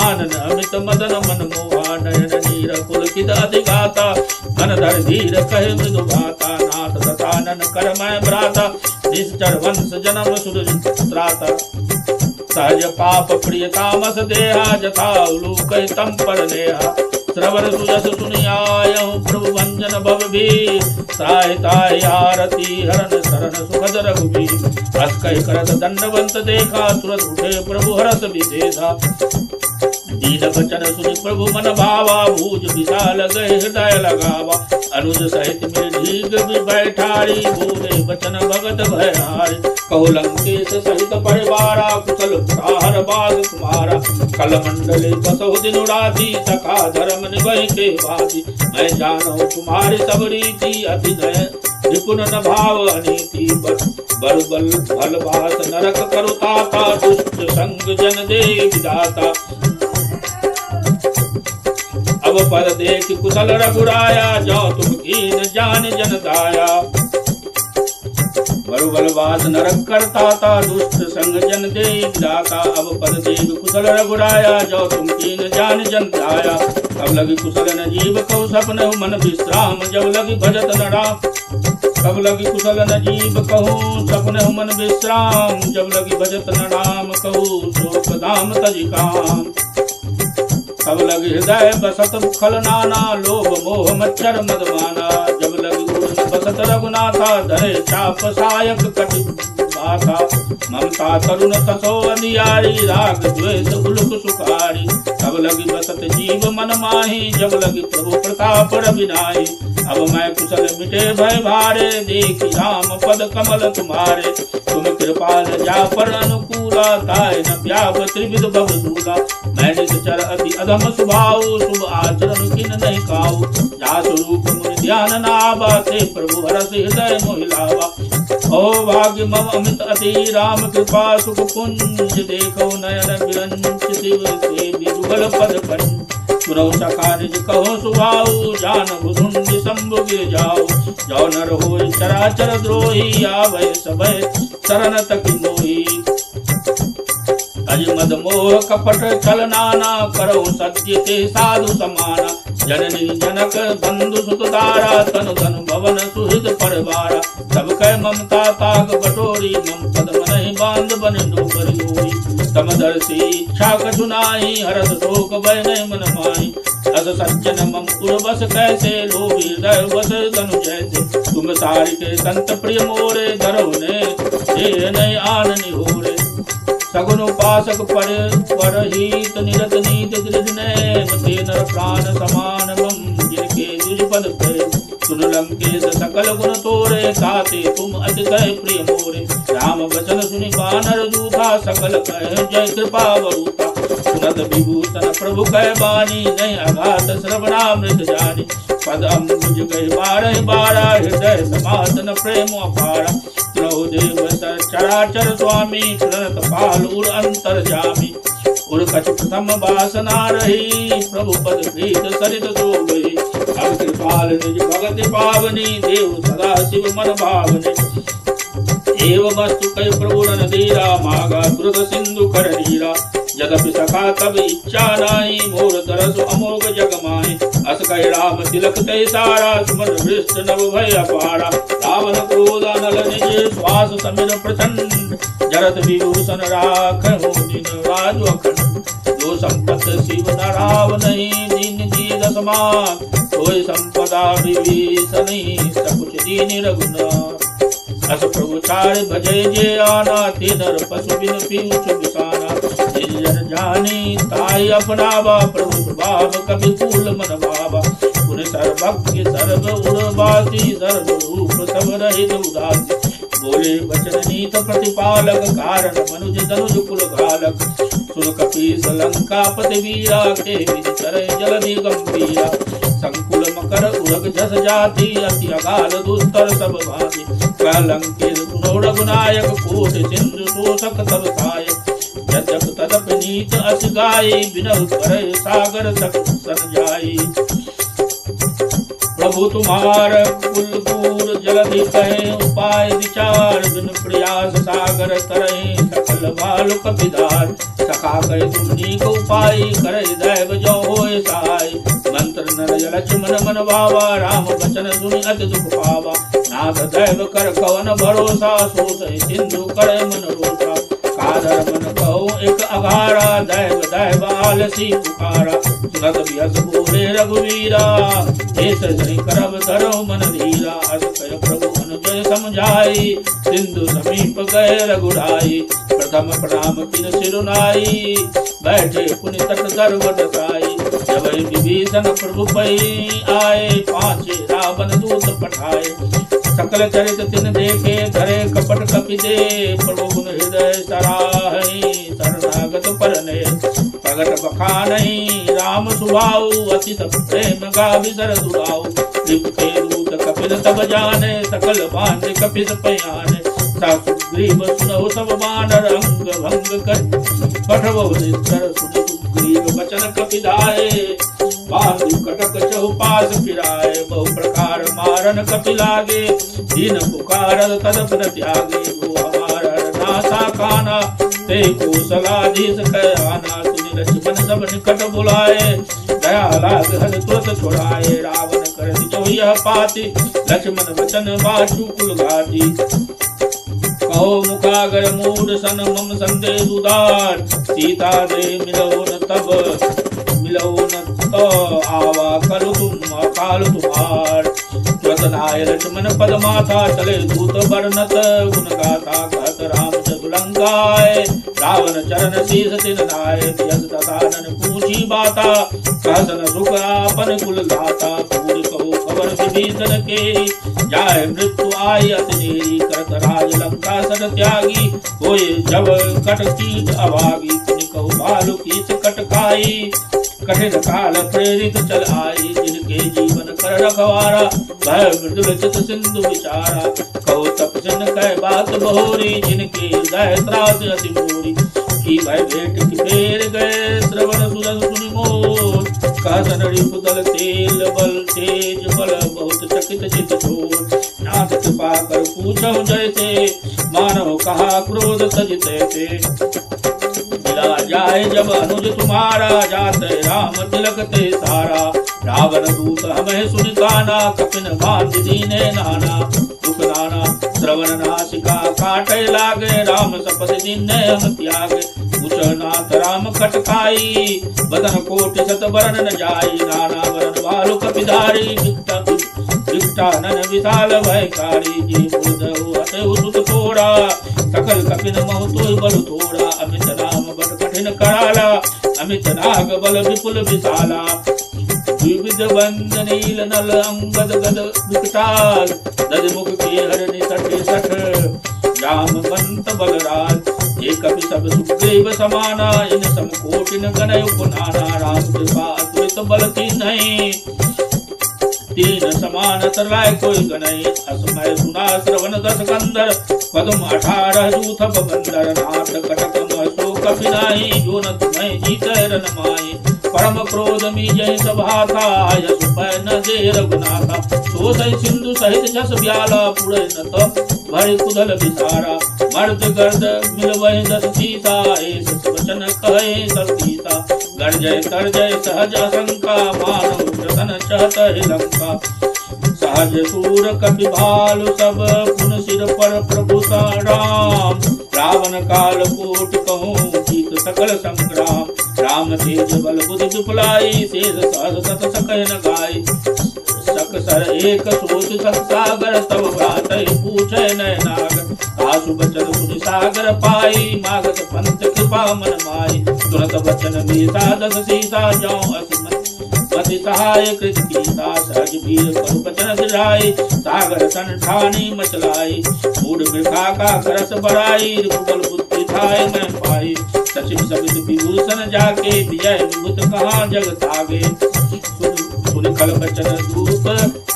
आनन अमित मदन मन मोहा नयन नीर पुलकित अधिगाता मन धर धीर कहे मृदु भाता नाथ दतानन कर मैं भ्राता निश्चर वंश जन्म सुरत्राता सहज पाप प्रिय तामस देहा जथा उलूक तम पर नेहा श्रवण सुयस सुनियायहु प्रभु भंजन भव भी साहिताय आरती हरण शरण सुखद रघुबीर हस कहि करत दंडवंत देखा तुरत उठे प्रभु हरस विदेशा दीन बचन सुनि प्रभु मन भावा भूज विशाल गए हृदय लगावा अनुज सहित मृग बैठारी बोले बचन भगत भयहारी कहो लंकेश सहित परिवारा कुशल पुराहर बाग तुम्हारा कल मंडले बसहु दिनु राति सखा धर्म निभहि के बाती मैं जानो तुम्हारी सब रीति अति दय निपुण न भाव अनीति बर बल भल बास नरक करुताता दुष्ट संग जन दे विदाता अब पद देख कुशल रघुराया जो तुम कीन जान जन दाया बलवास नरक करता था दुष्ट संग जन दे दाता अब पद देख कुशल रघुराया जो तुम कीन जान जन दाया अब लगी कुशल न जीव कौ सपन मन विश्राम जब लगी भजत न राम कब लगी कुशल न जीव कहूँ सपने मन विश्राम, जब लगी भजत न नाम कहूँ शोक धाम तजि काम। कब लगी हृदय बसत खल नाना, लोभ मोह मच्छर मदमाना, जब लगी उड़न बसत रघुनाथा, धरे चाप सायक कटि बाथा। ममता तरुण तसो अधियारी, राग द्वेष उलुक सुखारी, तब लगी बसत जीव मन माही, जब लगी प्रभु प्रताप रविनाई। अब मैं कुशल मिटे भय भारे, देखी राम पद कमल तुम्हारे। तुम कृपाल जा पर अनुकूला, ताय न व्याप त्रिविध भव दूला। मैं निश्चर अति अधम स्वभाव, शुभ आचरण किन नहीं काऊ। जा स्वरूप मुनि ध्यान नावा, ते प्रभु हरस हृदय मोहिलावा। ओ भाग्य मम अमित अति, राम कृपा सुख कुंज, देखो नयन विरंच शिव से जुगल पद कंज। सुरौ सखा निज कहो सुभाऊ, जानहु सुंदि शंभु गिर जाऊ। जो नर होय चराचर द्रोही, आवै सबय शरण तकि मोही। अज मद मोह कपट छल नाना, करौ सत्य ते साधु समाना। जननी जनक बंधु सुत दारा, तनु धनु भवन सुहृद परिवारा। सब कह ममता ताग बटोरी, मम पद मनहि बांध बन डोबरी ओरी। समदर्शी इच्छा कछु नाहि, हरस शोक भय नहीं मन माहि। अस सज्जन मम उर बस कैसे, लोभी हृदय बस धनु जैसे। तुम सारि के संत प्रिय मोरे, धरौ ने ये नहीं आन निहोरे। सगुन उपासक परहित निरत नीत दृढ़, मते नर प्राण समान मम, जिनके दुज पद प्रेम। सुन लंकेश सकल गुण तोरे, ताते तुम अतिशय प्रिय मोरे। राम वचन सुनि वानर दूता, सकल कह जय कृपा वरूता। सुनत विभूषण प्रभु कह बानी, नहीं अघात श्रवणामृत जानी। पद अम्बुज गए बारह बारा, हृदय समातन प्रेम अपारा। प्रभु देव चराचर स्वामी, प्रणत पाल उर अंतर जामी। उर कछ प्रथम वासना रही, प्रभु पद प्रीत सरित सो गई। अब कृपाल निज भगति पावनी, देव सदा शिव मन भावनी। एव वस्तु कय प्रभु रन धीरा, मागा द्रुत सिंधु कर नीरा। यद्यपि सखा तब इच्छा नाहि, मोर तरस अमोघ जग माहि। अस कह राम तिलक तय सारा, सुमन वृष्ट नव भय अपारा। रावण क्रोध अनल निज, श्वास समिर प्रचंड। जरत विभूषण राखहु दिन राजु अखंड। जो संपत शिव न रावनहि, दीन दीन समान। सोई संपदा विभीषणहि, सकुच दीन रघुनाथ। अस प्रभु चारि भजय जे आना, ते नर पशु बिन पीयूष बिसाना। जिन जन जानी ताई अपनावा, प्रभु स्वभाव कवि कूल मन भावा। पुन सर्वज्ञ सर्व उर्वासी, सर्व रूप सब रहित उदासी। बोले वचन नीत प्रतिपालक, कारण मनुज तनुज कुल घालक। सुन कपीस लंकापति वीरा, के विधि करे जलधि गंभीरा। संकुल मकर उरग जस जाति, अति अगाध दुस्तर सब भाति। कलंकेश सुनो रघुनायक, कोट सिंधु शोषक तब सायक। यद्यप तदप नीत अस गाई, बिनहु करे सागर सन जाई। प्रभु तुम्हार कुलपूर जलधि कहे, उपाय विचार। बिन प्रयास सागर तरहि, सकल भालुक विधार। सखा कहे तुम नीक उपाय, करे दैव जो होय सहाय। मंत्र नर लक्ष्मण मन भावा, राम वचन सुनि अति दुख पावा। नाथ दैव कर कवन भरोसा, सो सहि सिंधु करे मन रोसा। कादर मन कहो एक अघारा, दैव दैव आलसी पुकारा। सुनत बिहस बोले रघुवीरा, ऐस नहीं करब धरौ मन धीरा। अस कह प्रभु अनुजय समझाई, सिंधु समीप गए रघुराई। प्रथम प्रणाम किन सिरुनाई, बैठे पुनि तट गर्व दसाई। जब विभीषण प्रभु पै आए, पांचे रावण दूत पठाए। सकल चरित तिन देखे, धरे कपट कपि दे। प्रभु गुण हृदय सराहि, शरणागत परने। प्रगट बखानहि राम सुभाऊ, अति प्रेम गाभि सर दुराऊ। रिप के दूत कपिल तब जाने, सकल भांति कपिस पयाने। सुग्रीव सुनहु सब बानर, अंग भंग कर पठवो निस्तर। सुनि सुग्रीव वचन कपिधाए, बांधु कटक चहुपास फिराए। बहु प्रकार मारन कपि लागे, दीन पुकारत तदप न त्यागे। वो हमारा नासा खाना, ते कौशलाधीश कह आना। सुनि लक्ष्मण सब निकट बुलाए, दया लाग हर तुरत छुड़ाए। रावण करति जो यह पाति लक्ष्मण वचन बाचु कुल घाटी कहो मुखागर मूड सन मम संदेश उदार सीता दे मिलो न तो आवा करो तुम अकाल तुम्हार स्वतनाय लक्ष्मण पद माथा चले दूत वर्णत गुण गाथा कहत राम चतुलंकाय रावण चरण शीस तिन नाय यस दसानन पूछी बाता कहसन सुख आपन कुल गाता पूरी कहो खबर विभीषण के जाय मृत्यु आय अतिनेरी करत राज लंका सद त्यागी होय जब कट कीट अभागी कहो भालु कीच कटकाई कठिन काल प्रेरित चल आई जिनके जीवन कर रखवारा भय मृदुल चित सिंधु विचारा कहो तपसिन कह बात बहोरी जिनके हृदय त्रास अति मोरी की भय भेंट की फेर गए श्रवण सुरन सुनि मोर कहसन रिपुदल तेल बल तेज बल बहुत चकित चित छोर नाथ कृपा कर पूछो जैसे मानव कहा क्रोध सजिते थे जाए जब अनुज तुम्हारा जाते राम तिलक ते सारा रावण दूत हमें सुन काना कपिन बांध दीने नाना दुख नाना श्रवण नासिका काटे लागे राम सपथ दीने हम त्यागे पूछ नाथ राम खटकाई बदन कोटि सत बरन न जाई नाना वरन बालु कपिधारी विकटानन विशाल भयकारी जी बुध हते सुत थोड़ा सकल कपिन महु तोय बल थोड़ा अमित नाम बड़ कठिन कराला अमित नाग बल विपुल विशाला विविध बंद नील नल अंगद गद विकटाल दज मुख के हरनि सठ सठ राम बंत बलराज ये कपि सब सुग्रीव समाना इन सम कोटिन गणय उपनाना राम कृपा अतुलित बल नहीं तीन समान तरलाय कोई गणई असमय सुना श्रवण दस कंदर पदम 18 जूथ बंदर नाथ कटक महसो कपिनाही जो न तुम्हें जीत रन माही परम क्रोध मी जय सभा था यश न दे रघुनाथा सो सही सिंधु सहित जस ब्याला पुरे न तो भरि कुदल विसारा मर्द गर्द मिलवहि दस सीता ऐस वचन कहे सतीता गर्जय करजय सहज असंका मानव प्रसन्न चहत लंका सहज सूर कपि भालु सब पुन सिर पर प्रभु राम रावण काल कोट कहूँ जीत सकल संग्राम राम तेज बल बुद्धि विपुलाई शेष सहज सत सकय न गाय सक सर एक सोच सत सागर तब भ्रातहि पूछे नय नाग आसु बचन सुनि सागर पाई मागत पंथ कृपा मन माई तुरंत बचन मीसा दस सीसा जाऊं अति सहाय कृत कीसा सहज वीर पर बचन दिलाई सागर सन ठानी मचलाई मूड मृखा का करस बड़ाई रिपुबल बुद्धि थाय मैं पाई सचिव सवित विभूषण जाके विजय विभूत कहाँ जग तागे सुन कल बचन धूप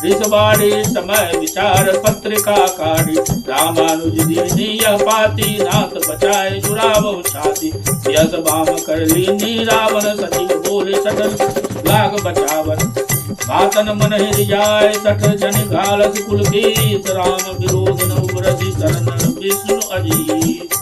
ऋषवाड़ी समय विचार पत्रिका काढ़ी रामानुज दीनी यह पाती नाथ बचाए जुरावो छाती यस बाम कर लीनी रावण सचिव बोले सटन लाग बचावन बातन मन हिर जाय सठ जन घालस कुलदीस राम विरोध न उबरसी शरण विष्णु अजीत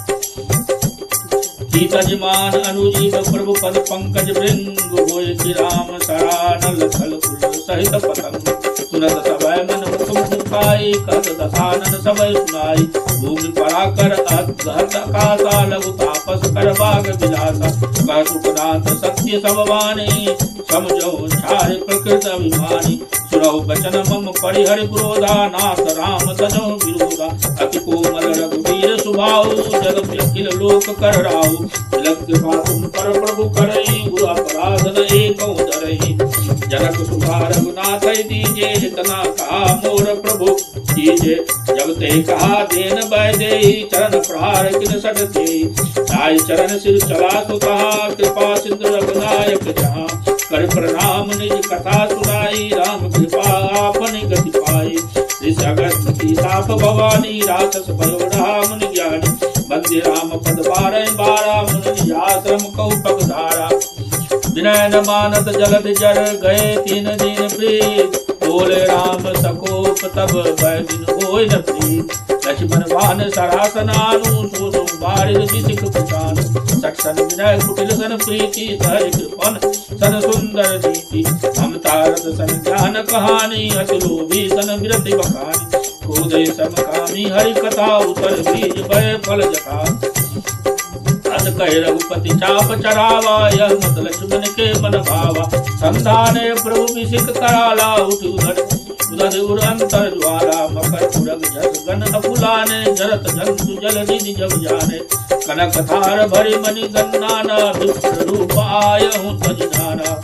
जजमान अनुजीव प्रभु पद पंकज भृंग होय राम सरानल थल कुल सहित पतंग सुनत सभय मन मुख मुखाई कहत दसानन सबय सुनाई भूमि पराकर अद्भुत आकाशा लघु तापस कर बाग विलासा कह सुखनाथ सत्य सब वाणी समझो छाय प्रकृत अभिमानी सुरहु बचन मम परिहरि क्रोधा नाथ राम तजो विरोधा अति कोमल रघुवीर सुभाऊ जगत अखिल लोक कर राहु तिलक कृपा तुम पर प्रभु करई गुरु अपराध न एकौ धरई जनक सुभा रघुनाथ दीजे जितना कहा मोर प्रभु दीजे जब ते कहा देन बह दे चरण प्रहार किन सटते ताई चरण सिर चला सुता कृपा सिंधु रघुनायक जहाँ कर प्रणाम निज कथा सुनाई राम कृपा आपन गति पाई ऋषि अगस्त की साप भवानी राक्षस भयो राम ज्ञानी बंदे राम पद 12 मुनि आश्रम कौपक धारा विनय न मानत जलद जर गए 3 दिन प्रीत बोले राम सकोप तब 2 दिन होय न प्रीत लक्ष्मण बान सरासनानु सोसो बारिद बिसिक पुतानु सक्षन विनय कुटिल सन प्रीति सहज कृपन सन सुंदर रीति ममता रत सन ज्ञान कहानी अति लोभी सन विरति बखानी कूदय समकामी हरि कथा उतर बीज भय फल जथा अस कहे रघुपति चाप चरावा यह मत लक्ष्मण के मन भावा संधाने प्रभु बिसिक कराला उठ उधर उर अंतर ज्वाला मकर पुरग जग गन अफुलाने जरत जंतु जल निधि जब जाने कनक थार भरी मणि गन्नाना विप्र रूप आयहु तजनाना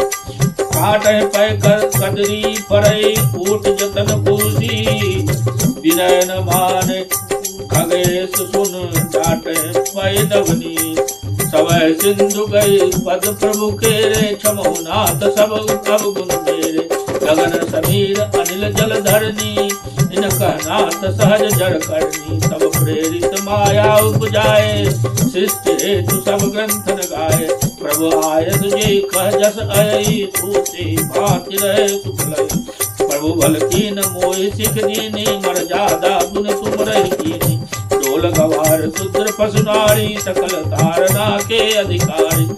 काटे पै कर कदरी परई कूट जतन पूसी विनय न माने खगेश सुन डाटे पै नवनी सवय सिंधु गई पद प्रभु के रे क्षमो नाथ सब अब गुण मेरे गगन समीर अनिल जल धरनी इनका नाथ सहज जड़ करनी सब प्रेरित माया उपजाए सृष्टि हेतु सब ग्रंथ गाए प्रभु आय तुझे कह जस आई तूते भांति रहे सुख लय प्रभु भल कीन मोहि सिख दीनी मर जादा गुण तुम रही कीनी डोल गवार शूद्र पशु नारी सकल तारना के अधिकारी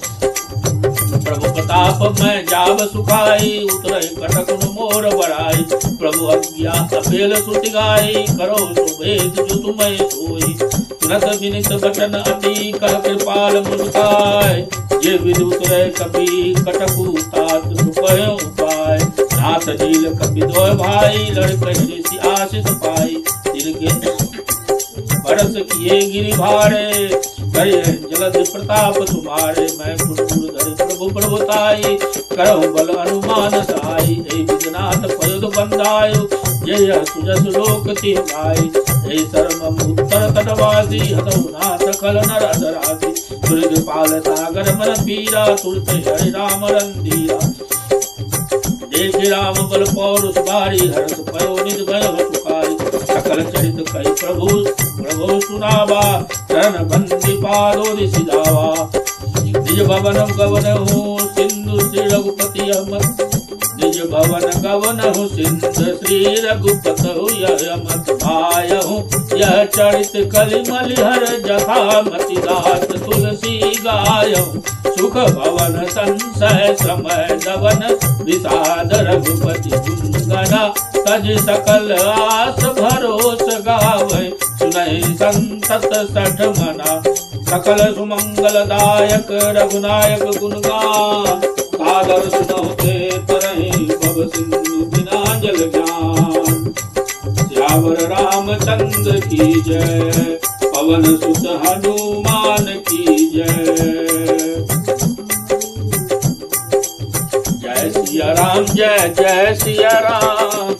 प्रभु प्रताप मैं जाव सुखाई उतरे कटक मोर बड़ाई प्रभु अज्ञा अपेल सुत गाई करो सुभेद जो तुम्हें सोई तुरत विनित बचन अति कह कृपाल मुस्काय ये विधि उतरे कपि कटकु तात रुपय उपाय नाथ जील कपि दो भाई लड़के ऋषि आशीष पाई जिनके बरस किए गिरि भारे करे जलद प्रताप तुम्हारे मैं पुरपुर धरि प्रभु प्रभुताई करो बल अनुमान साई हे विजनाथ पद बंदायो जय सुजस लोक तिहाई हे शर्म उत्तर तटवासी हतौ नाथ कल नर अधरासी दुर्ग पाल सागर मन पीरा तुरत हरि राम रंधीरा देख राम बल पौरुष भारी हर्ष पयो निज भय तुकारी सकल चरित कई प्रभु प्रभु सुनावा चरण बंदी पादो दिसिदावा निज भवन गवन हूँ सिंधु श्री रघुपति अमत निज भवन गवन हूँ सिंधु श्री रघुपति अमत भाय हूँ यह चरित कलिमल हर जथा मति दास तुलसी गाय सुख भवन संशय समय दवन विषाद रघुपति गुणगना तज सकल आस भरोस गावे सुनहि संतत सठ मना सकल सुमंगलदायक रघुनायक गुणगान सादर सुनहुते तरहि भव सिंधु बिना जल ज्ञान श्यावर रामचंद्र की जय पवन सुत हनुमान की जय जय सिया राम जय जय सिया राम